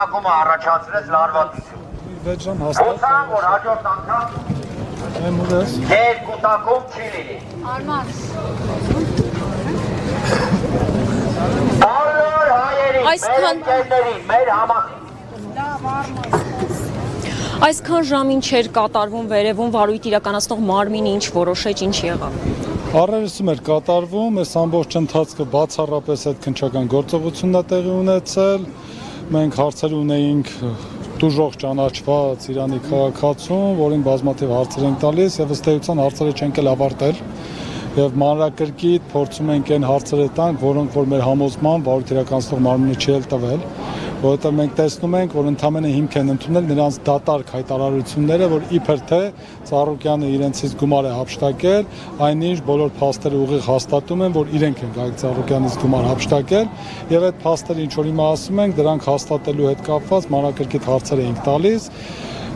Ակումը առաջացրեց լարվածություն։ Ոսան, որ հաջորդ անգամ ձեր կուտակում չի լինի։ Արման։ Բոլոր հայերին, մեր ընկերներին, մեր համախին։ Այսքան ժամին չէր կատարվում վերևում վարույթ իրականացնող մարմինը ինչ որոշեց, ինչ եղավ։ Առերեսում էր կատարվում, այս ամբողջ ընթացքը բացառապես այդ քննչական գործողությունն է տեղի ունեցել։ Մենք հարցեր ունեինք դժոխք ճանաչված Իրանի քաղաքացուն, որին բազմաթիվ հարցեր ենք տալիս եւ ըստ էության հարցերը չենք էլ ավարտել։ Եվ մանրակրկիտ փորձում ենք այն հարցերը տանք, որոնք որ մեր համոզմամբ վարույթ իրականացնող մարմինը չի էլ տվել, որովհետեւ մենք տեսնում ենք, որ ընդամենը հիմք են ընդունել նրանց դատարկ հայտարարությունները, որ իբր թե Ծառուկյանը իրենցից գումար է հափշտակել, այնինչ բոլոր փաստերը ուղիղ հաստատում են, որ իրենք են Գագիկ Ծառուկյանից գումար հափշտակել, եւ այդ փաստերը ինչ որ հիմա ասում ենք, դրանք հաստատելու հետ կապված մանրակրկիտ հարցեր էինք տալիս։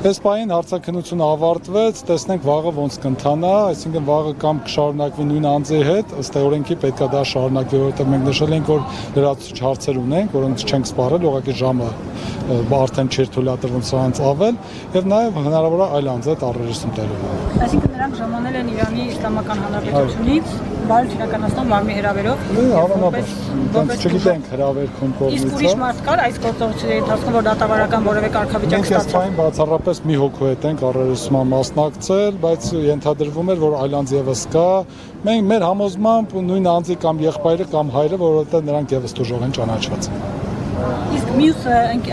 Այս պահին հարցաքննությունը ավարտվեց, տեսնենք վաղը ոնց կընթանա, այսինքն վաղը կամ կշարունակվի նույն անձի հետ, ըստ օրենքի պետք է դա շարունակվի, որովհետև մենք նշել ենք, որ լրացուցիչ հարցեր ունենք, որոնց չենք սպառել, ուղղակի ժամը արդեն չէր թույլատրվում սրանց ավել, եւ նաեւ հնարավոր է այլ անձ հետ առերեսում տերում։ Այսինքն նրանք ժամանել են Իրանի Իսլամական Հանրապետությունից վարույթ իրականացնող մարմնի հրավերով։ Հավանաբար, չգիտենք հրավերքում կողմից։ Իսկ ուրիշ մարդ կար այս գործողությունների ընթացքում, որ դատավարական որևէ կարգավիճակ ստացավ։ Բացառապես մի հոգու հետ ենք առերեսման մասնակցել, բայց ենթադրվում էր, որ այլ անձ եւս կա։ Մենք մեր համոզմամբ նույն անձի կամ եղբայրը կամ հայրը, որովհետեւ նրանք եւս դժոխք են ճանաչված։ Իսկ մյուս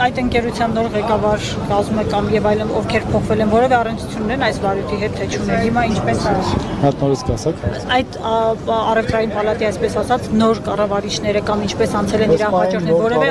այդ ընկերության նոր ղեկավար կազմը կամ եւ այլն ովքեր փոխվել են, որևէ առնչություն ունեն այս վարույթի հետ թե չունեն։ Հիմա ինչպես է։ Հատնորից կասեք։ Այդ առևտրային պալատի այսպես ասած նոր կառավարիչները կամ ինչպես անցել են իր հաջորդները, որևէ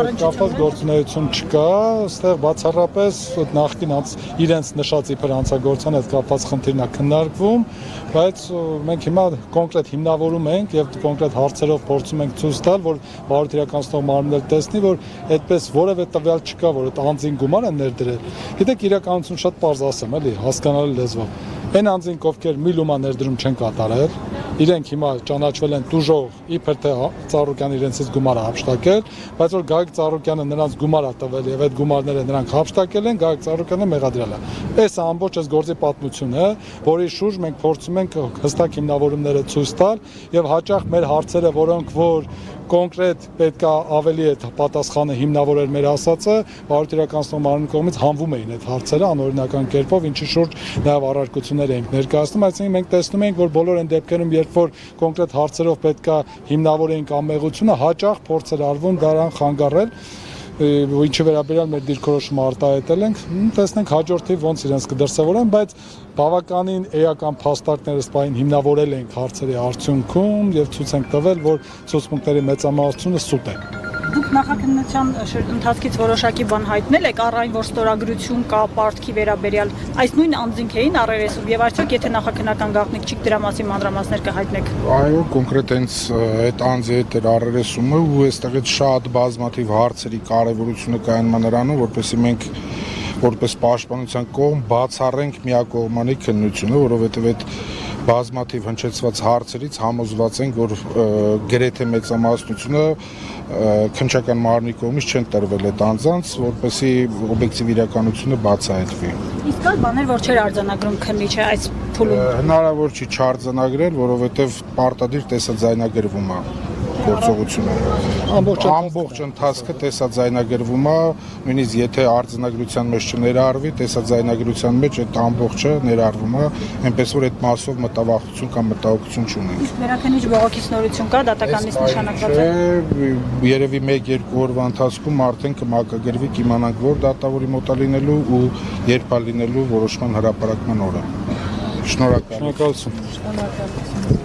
առնչություն գործունեություն չկա, այստեղ բացառապես նախկին իրենց նշած իբր հանցագործության հետ կապված խնդիրն է քննարկվում, բայց մենք հիմա կոնկրետ հիմնավորում ենք եւ կոնկրետ հարցերով փորձում ենք ցույց տալ, որ վարույթ իրականացնող մարմինները տեսնի, որ այդպես որևէ տվյալ չկա, որ այդ անձին գումար են ներդրել։ Գիտեք, իրականություն շատ պարզ ասեմ, էլի, հասկանալի լեզվով։ Այն անձինք, ովքեր մի լումա ներդրում չեն կատարել, իրենք հիմա ճանաչվել են դժոխք, իբր թե Ծառուկյանը իրենցից գումար է հափշտակել, բայց որ Գագիկ Ծառուկյանը նրանց գումար է տվել եւ այդ գումարները նրանք հափշտակել են, Գագիկ Ծառուկյանը մեղադրել է։ Այս ամբողջ այս գործի պատմությունը, որի շուրջ մենք փորձում ենք հստակ հիմնավորումները ցույց տալ եւ հաճախ մեր հարցերը, որոնք որ կոնկրետ պետք է ավելի այդ պատասխանը հիմնավորել մեր ասածը, վարույթ իրականացնող մարմնի կողմից հանվում էին այդ հարցերը անօրինական կերպով, ինչի շուրջ նաև առարկություններ էինք ներկայացնում, այսինքն մենք տեսնում ենք, որ բոլոր այն դեպքերում, երբ որ կոնկրետ հարցերով պետք է հիմնավորեինք անմեղությունը, հաճախ փորձեր արվում դրան խանգարել, ինչի վերաբերյալ մեր դիրքորոշումը արտահայտել ենք, տեսնենք հաջորդի ոնց իրենց կդրսևորեն, բայց բավականին էական փաստարկներ սպային հիմնավորել ենք հարցերի արդյունքում եւ ցույց ենք տվել, որ ցուցմունքների մեծամասնությունը սուտ է։ Դուք նախաքննության ընթացքից որոշակի բան հայտնել եք առ այն, որ ստորագրություն կա պարտքի վերաբերյալ, այս նույն անձինք էին առերեսում եւ արդյոք եթե նախաքննական գաղտնիք չի դրա մասին մանրամասներ կհայտնեք։ Այո, կոնկրետ հենց այդ անձի հետ էր առերեսումը ու այստեղից շատ բազմաթիվ հարցերի կարեւորությունը կայանում է նրանում, որպեսզի մենք որպես պաշտպանության կողմ բացառենք միակողմանի քննությունը, որովհետև այդ բազմաթիվ հնչեցված հարցերից համոզված ենք, որ գրեթե մեծամասնությունը քննչական մարմնի կողմից չեն տրվել այդ անձանց, որպեսզի օբյեկտիվ իրականությունը բացահայտվի։ Իսկ կա բաներ, որ չէր արձանագրում քննիչը այս փուլում։ Հնարավոր չի չարձանագրել, որովհետև պարտադիր տեսաձայնագրվում է գործողությունը։ Ամբողջ ընթացքը տեսաձայնագրվում է, նույնիսկ եթե արձանագրության մեջ չներառվի, տեսաձայնագրության մեջ այդ ամբողջը ներառվում է, այնպես որ այդ մասով մտավախություն կամ մտահոգություն չունենք։ Իսկ վերաքննիչ բողոքից նորություն կա, դատականից նշանակված է։ Երևի 1-2 օրվա ընթացքում արդեն կմակագրվի, կիմանանք որ դատավորի մոտ է լինելու ու երբ է լինելու որոշման հրապարակման օրը։ Շնորհակալություն։ Շնորհակալություն։